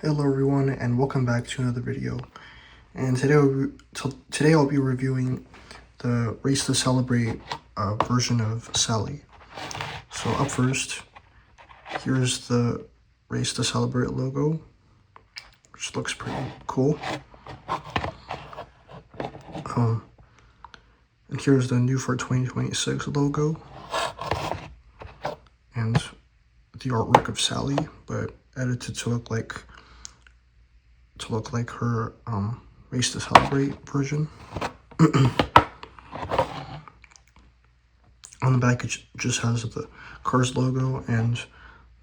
Hello everyone, and welcome back to another video. And today I'll be reviewing the Race to Celebrate version of Sally. So up first, here's the Race to Celebrate logo, which looks pretty cool. And here's the New for 2026 logo, and the artwork of Sally, but edited to look like her Race to Celebrate version. On the back, it just has the Cars logo and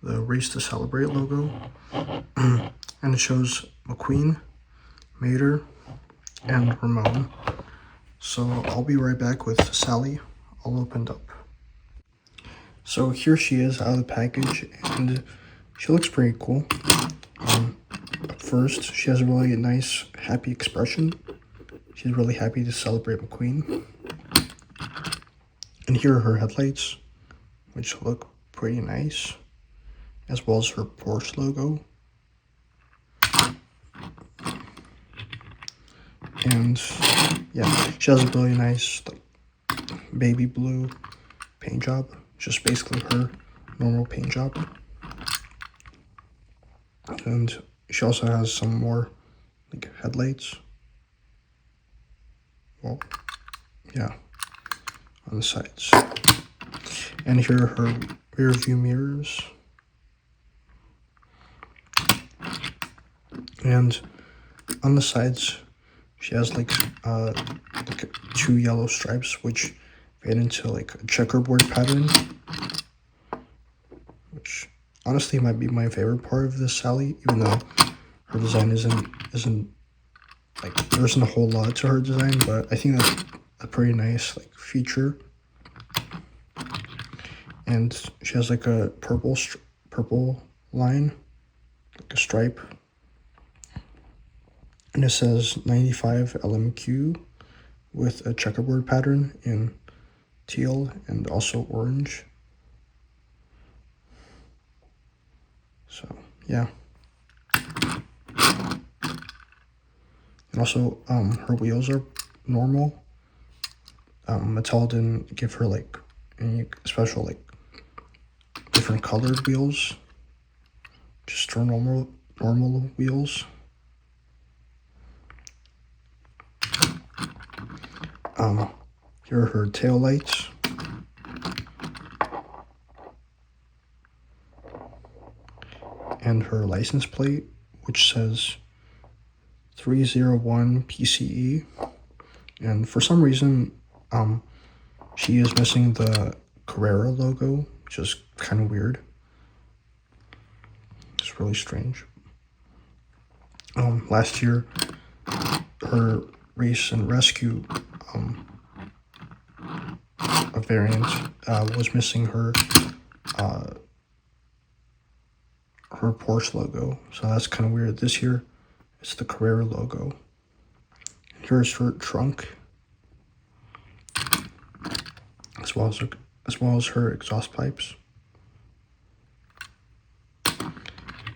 the Race to Celebrate logo. And it shows McQueen, Mater, and Ramon. So I'll be right back with Sally all opened up. So here she is out of the package, and she looks pretty cool. First, she has a really nice, happy expression. She's really happy to celebrate McQueen. And here are her headlights, which look pretty nice, as well as her Porsche logo. And yeah, she has a really nice baby blue paint job, just basically her normal paint job. And she also has some more headlights. Well, yeah, on the sides. And here are her rear view mirrors. And on the sides, she has two yellow stripes, which fade into a checkerboard pattern, which honestly might be my favorite part of this Sally, even though her design isn't there isn't a whole lot to her design, but I think that's a pretty nice feature. And she has a purple line, a stripe, and it says 95 LMQ with a checkerboard pattern in teal and also orange. So yeah. And also her wheels are normal. Mattel didn't give her any special different colored wheels, just her normal wheels. Here are her tail lights. And her license plate, which says 301 PCE. And for some reason, she is missing the Carrera logo, which is kind of weird. It's really strange. Last year, her Race and Rescue a variant was missing her Porsche logo, so that's kind of weird. This year, it's the Carrera logo. Here's her trunk, as well as her exhaust pipes.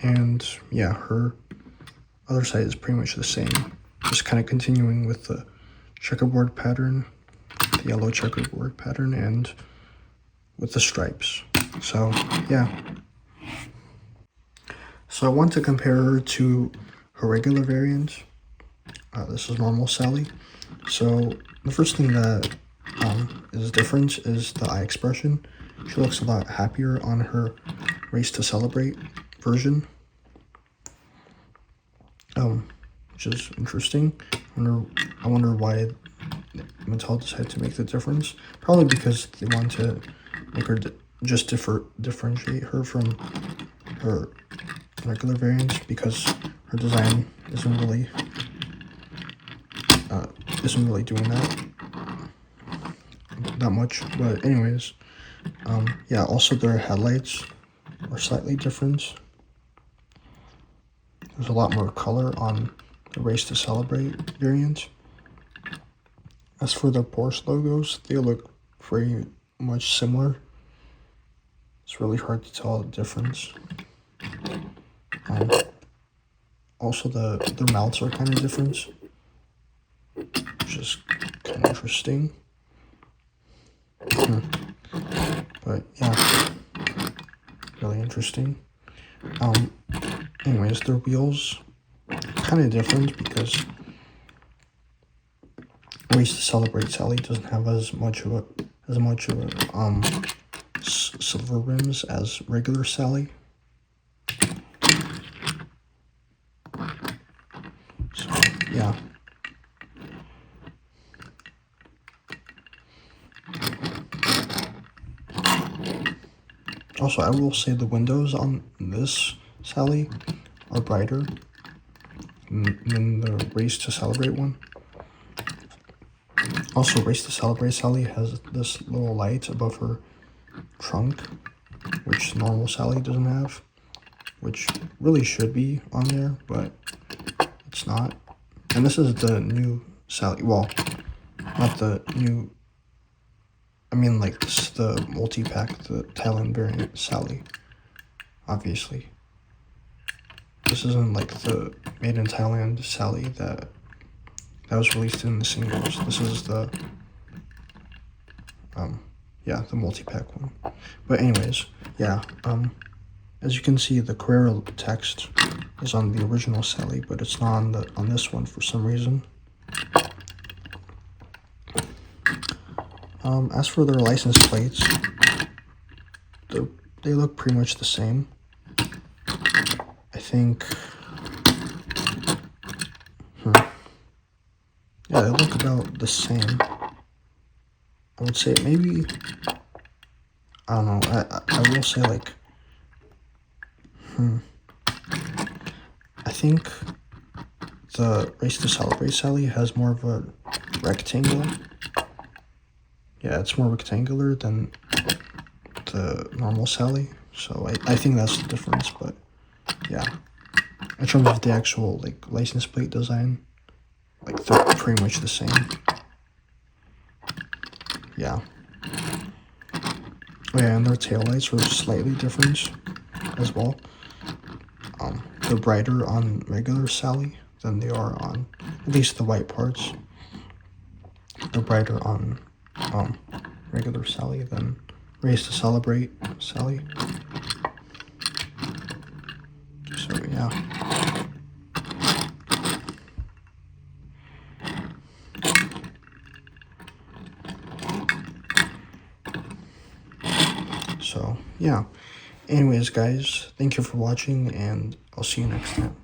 And yeah, her other side is pretty much the same, just kind of continuing with the checkerboard pattern, the yellow checkerboard pattern, and with the stripes. So yeah. So I want to compare her to her regular variant. This is normal Sally. So the first thing that is different is the eye expression. She looks a lot happier on her Race to Celebrate version, which is interesting. I wonder why Mattel decided to make the difference. Probably because they want to make her differentiate her from her regular variants, because her design isn't really doing that much. But anyways, yeah, also their headlights are slightly different. There's a lot more color on the Race to Celebrate variant. As for the Porsche logos, they look pretty much similar. It's really hard to tell the difference. also their mouths are kind of different, which is kind of interesting. But yeah, really interesting. Anyways, their wheels kind of different because Race to Celebrate Sally doesn't have as much of a silver rims as regular Sally. So yeah. Also, I will say the windows on this Sally are brighter than the Race to Celebrate one. Also, Race to Celebrate Sally has this little light above her trunk, which normal Sally doesn't have, which really should be on there, but it's not. And this is the new Sally, well, not the new, I mean like this is the multi-pack, the Thailand variant Sally, obviously. This isn't like the Made in Thailand Sally that was released in the singles. This is the, yeah, the multi-pack one. But anyways, yeah, as you can see, the Carrera text is on the original Sally, but it's not on this one for some reason. As for their license plates, they look pretty much the same. I think, yeah, they look about the same. I would say maybe, I don't know, I will say like, I think the Race to Celebrate Sally has more of a rectangle. Yeah, it's more rectangular than the normal Sally, so I think that's the difference. But yeah, in terms of the actual like license plate design, like they're pretty much the same. Yeah. Oh yeah, and their taillights are slightly different as well. They're brighter on regular Sally than they are on, at least the white parts. They're brighter on regular Sally than Race to Celebrate Sally. So yeah. So yeah. Anyways, guys, thank you for watching, and I'll see you next time.